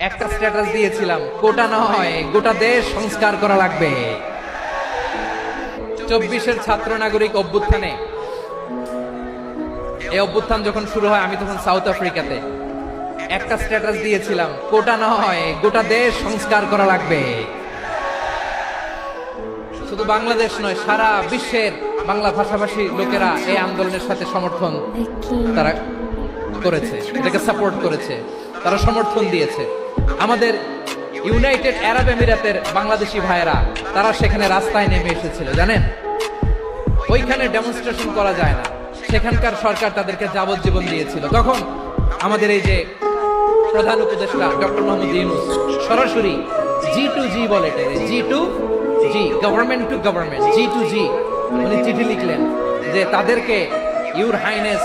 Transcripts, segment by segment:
একটা স্ট্যাটাস দিয়েছিলাম, কোটা নয় গোটা দেশ সংস্কার করা লাগবে। 24-এর ছাত্র নাগরিক অভ্যুত্থানে, এই অভ্যুত্থান যখন শুরু হয় আমি তখন সাউথ আফ্রিকাতে একটা স্ট্যাটাস দিয়েছিলাম, কোটা নয় গোটা দেশ সংস্কার করা লাগবে। শুধু বাংলাদেশ নয়, সারা বিশ্বের বাংলা ভাষাভাষী লোকেরা এই আন্দোলনের সাথে সমর্থন তারা করেছে, এটাকে সাপোর্ট করেছে, তারা সমর্থন দিয়েছে। আমাদের ইউনাইটেড আরব আমিরাতের বাংলাদেশি ভাইয়েরা তারা সেখানে রাস্তায় নেমে এসেছিল, জানেন? ওইখানে ডেমনস্ট্রেশন করা যায় না, সেখানকার সরকার তাদেরকে যাবজ্জীবন দিয়েছিল। তখন আমাদের এই যে প্রধান উপদেষ্টা ডক্টর মোহাম্মদ ইউনূস সরাসরি G2G বলে, G2G, government to government, G2G, উনি চিঠি লিখলেন যে তাদেরকে, ইউর হাইনেস,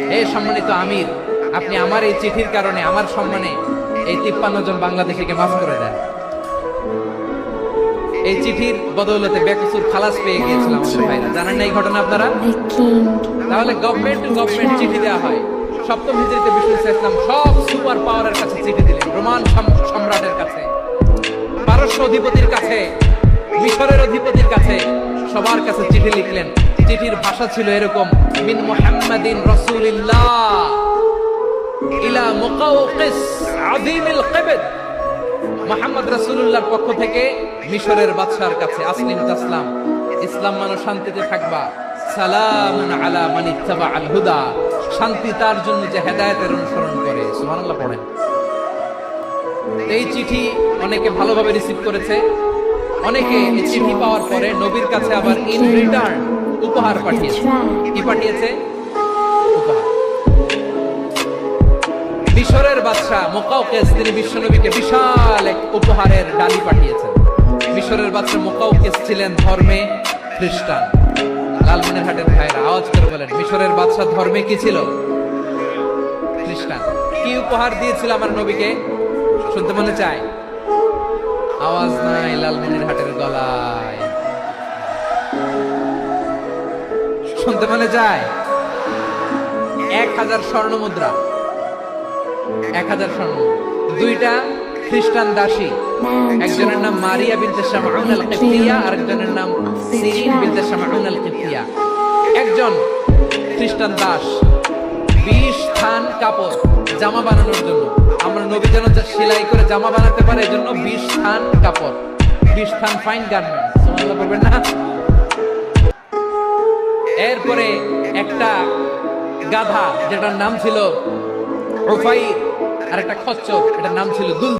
হে সম্মানিত আমির, আপনি আমার এই চিঠির কারণে আমার সম্মানে এই 53 জন বাংলাদেশিকে মাফ করে দেন। এই চিঠির বদৌলতে বেকসুর খালাস পেয়ে গিয়েছিলাম আমাদের ভাইরা, জানেন না এই ঘটনা আপনারা? তাহলে গভর্নমেন্ট টু গভর্নমেন্ট চিঠি দেওয়া হয়। সপ্তম হিজরিতে বিষ্ণু ইসলাম সব সুপার পাওয়ারের কাছে চিঠি দিলেন, রোমান সম্রাটের কাছে, পারস্য অধিপতির কাছে, মিশরের অধিপতির কাছে, সবার কাছে চিঠি লিখলেন। চিঠির ভাষা ছিল এরকম, মিন মুহাম্মাদিন রাসূলিল্লাহ ইলা মুকাওকিস আযীমিল কিবত, মুহাম্মদ রাসূলুল্লাহর পক্ষ থেকে মিশরের বাদশার কাছে, আসলিম তাসলাম, ইসলাম মানো শান্তিতে থাকবা, সালামুন আলা মান ইত্তাবাআল হুদা, শান্তি তার জন্য যে হেদায়েতের অনুসরণ করে। সুবহানাল্লাহ পড়েন। এই চিঠি অনেকে ভালোভাবে রিসিভ করেছে, অনেকে এই চিঠি পাওয়ার পরে নবীর কাছে আবার ইন রিটার্ন উপহার পাঠিয়েছে। কি পাঠিয়েছে? উপহার। মিশরের বাদশা মুকাওকিস তিনি বিশ্বনবীকে বিশাল এক উপহারের ডালি পাঠিয়েছেন। মিশরের বাদশা মুকাওকিস ছিলেন ধর্মে খ্রিস্টান। লালমনিরহাটের ভাইরা আওয়াজ করে বলেন, মিশরের বাদশা ধর্মে কি ছিল? খ্রিস্টান। কি উপহার দিয়েছিল আমার নবীকে? শুনতে মনে চায়? আওয়াজ নাই লালমনিরহাটের গলায়, শুনতে মনে চায়? 1000 স্বর্ণ মুদ্রা, 1000 স্বর্ণ, 2টা খ্রিস্টান দাসী, একজনের নাম মারিয়া বিনতে শামউন আল কিফতিয়া, আরেকজনের নাম সিরিন বিনতে শামউন আল কিফতিয়া। একজন খ্রিস্টান দাস 20 থান কাপড় জামা বানানোর জন্য, আমরা নবী যেন সেলাই করে জামা বানাতে পারে এজন্য 20 থান কাপড়, 20 থান ফাইন গার্মেন্টস, সুবহানাল্লাহ বলবেন না? এরপরে একটা গাধা যেটার নাম ছিল উফাইর, আর একটা খচ্চর, এটার নাম ছিল দুল।